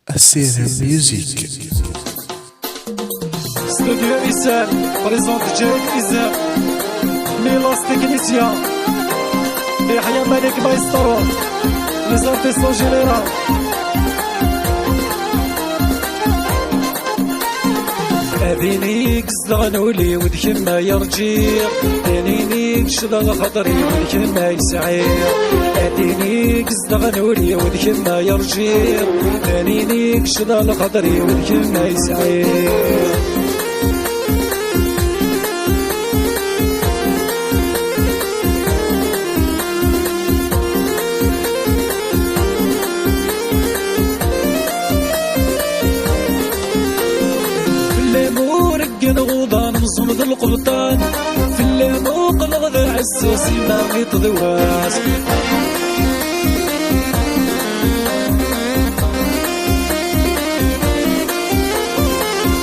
السيرة ميوزيك. استوديو إيسان بريزونت جايد إيزان ميلاس تكنيسيان يحيى مالك مايسترو لي زارتيستون جينيرال. أذينيك زغنولي ودكما يرجيق، أذينيك شذا خطري ودكما يسعير، أذينيك زغنولي ودكما يرجيق، أذينيك شذا خطري ودكما يسعير. نغوضان مصمد القبطان في الليموق الغذا عساسي ما غيط ذواس.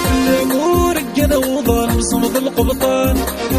في الليموق نغوضان مصمد القبطان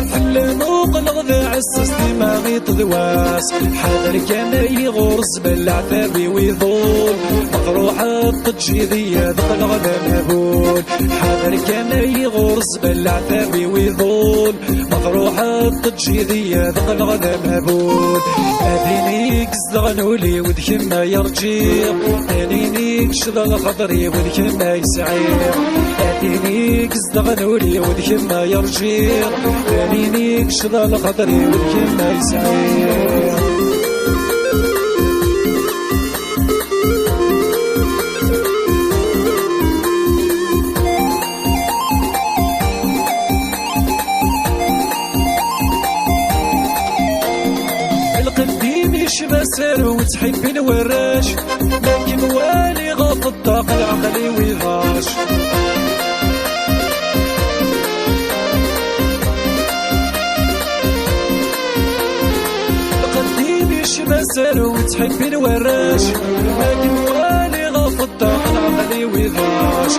في الليموق الغذا عساسي ما غيط ذواس. حذر كان يغرس بالعتابي ويضول مقروحة تجيذية ذق الغذا مهبول. حذر كان يغرس بالعتابي ويضول مقروحة تجيذية ذق الغذا مهبول. أذينيك زغنولي ودكما يرجيق، أذينيك شذا خضري ودكما يسعير، أذينيك زغنولي ودكما يرجيق، أذينيك شذا خضري ودكما يسعير. بسر وتحب الوراش لكن والي غاف الطاق العقلي ويهاش. قديميش بسر وتحب الوراش لكن والي غاف الطاق العقلي ويهاش.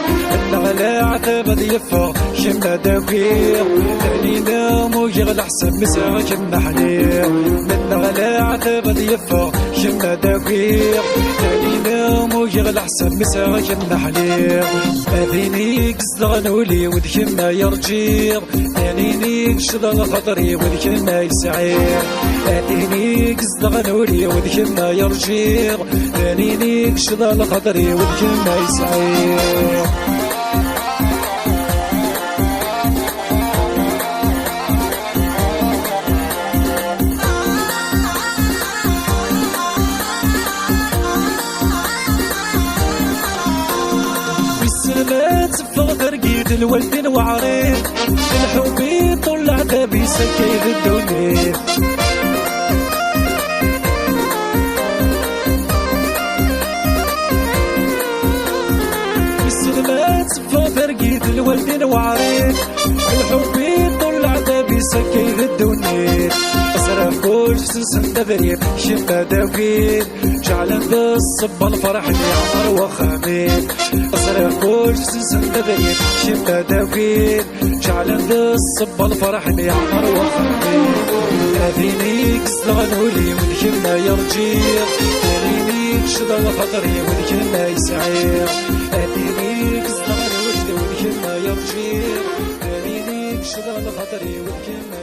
على عتاب ضيفة كما داوير علينا مو يغلى حسب مساغ كما حنير. من على عتاب ضيفة كما داوير علينا مو يغلى حسب مساغ كما حنير. أذينيك زغنولي ودكما يرجيق، أذينيك شذا خطري ودكما يسعير، أذينيك زغنولي ودكما يرجيق، أذينيك شذا خطري ودكما يسعير. تفغ ترقيد الولد وعريض الحبي طول عتابي سكيد الدنيا. بالسلمات تفغ ترقيد الولد وعريض الحبي طول عتابي سكيد الدنيا. أسرف كل سنسن تذريب شفا داوين جعل ذا الصب الفرح يعمر وخمين. أسرف كل سنسن تذريب شفا داوين جعل ذا الصب الفرح يعمر وخمين. أذينيك زغنولي ودكما يرجيق، أذينيك شذا خطري ودكما يسعير، أذينيك زغنولي ودكما يرجيق، أذينيك شذا خطري ودكما